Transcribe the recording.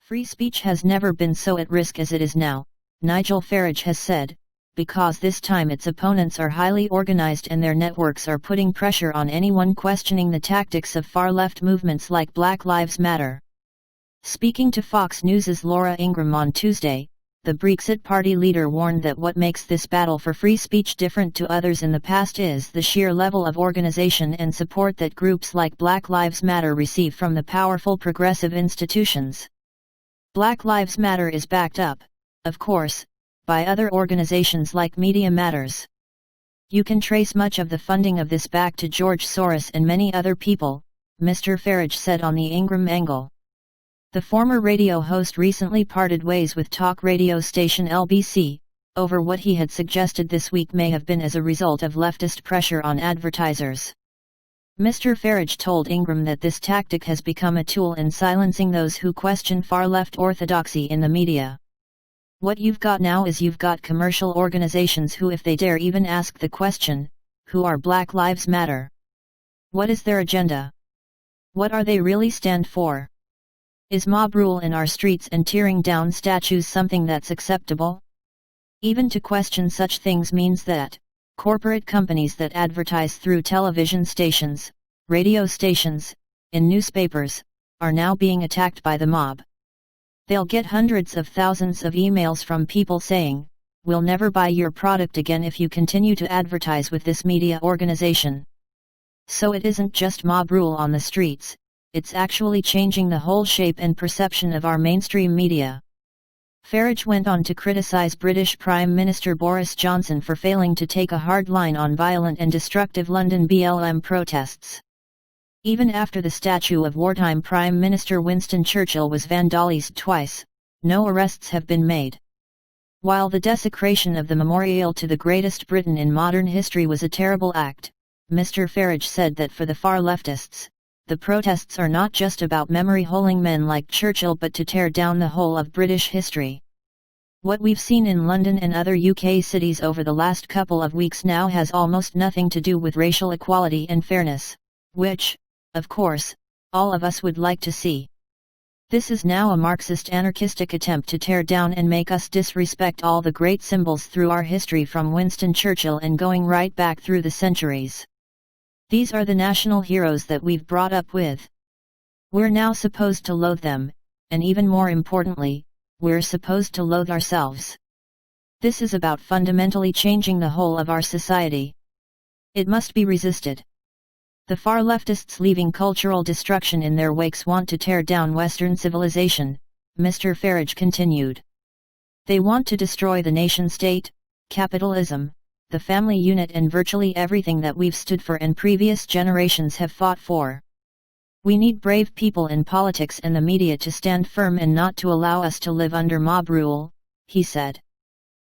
Free speech has never been so at risk as it is now, Nigel Farage has said, because this time its opponents are highly organized and their networks are putting pressure on anyone questioning the tactics of far-left movements like Black Lives Matter. Speaking to Fox News' Laura Ingraham on Tuesday, the Brexit Party leader warned that what makes this battle for free speech different to others in the past is the sheer level of organization and support that groups like Black Lives Matter receive from the powerful progressive institutions. Black Lives Matter is backed up, of course, by other organizations like Media Matters. You can trace much of the funding of this back to George Soros and many other people, Mr. Farage said on the Ingraham Angle. The former radio host recently parted ways with talk radio station LBC, over what he had suggested this week may have been as a result of leftist pressure on advertisers. Mr. Farage told Ingraham that this tactic has become a tool in silencing those who question far-left orthodoxy in the media. What you've got now is you've got commercial organizations who, if they dare even ask the question, who are Black Lives Matter? What is their agenda? What are they really stand for? Is mob rule in our streets and tearing down statues something that's acceptable? Even to question such things means that corporate companies that advertise through television stations, radio stations, in newspapers, are now being attacked by the mob. They'll get hundreds of thousands of emails from people saying, "We'll never buy your product again if you continue to advertise with this media organization." So it isn't just mob rule on the streets, it's actually changing the whole shape and perception of our mainstream media. Farage went on to criticize British Prime Minister Boris Johnson for failing to take a hard line on violent and destructive London BLM protests. Even after the statue of wartime Prime Minister Winston Churchill was vandalized twice, no arrests have been made. While the desecration of the memorial to the greatest Briton in modern history was a terrible act, Mr. Farage said that for the far leftists, the protests are not just about memory-holding men like Churchill but to tear down the whole of British history. What we've seen in London and other UK cities over the last couple of weeks now has almost nothing to do with racial equality and fairness, which, of course, all of us would like to see. This is now a Marxist-anarchistic attempt to tear down and make us disrespect all the great symbols through our history from Winston Churchill and going right back through the centuries. These are the national heroes that we've brought up with. We're now supposed to loathe them, and even more importantly, we're supposed to loathe ourselves. This is about fundamentally changing the whole of our society. It must be resisted. The far leftists leaving cultural destruction in their wakes want to tear down Western civilization, Mr. Farage continued. They want to destroy the nation-state, capitalism, the family unit and virtually everything that we've stood for and previous generations have fought for. We need brave people in politics and the media to stand firm and not to allow us to live under mob rule, he said.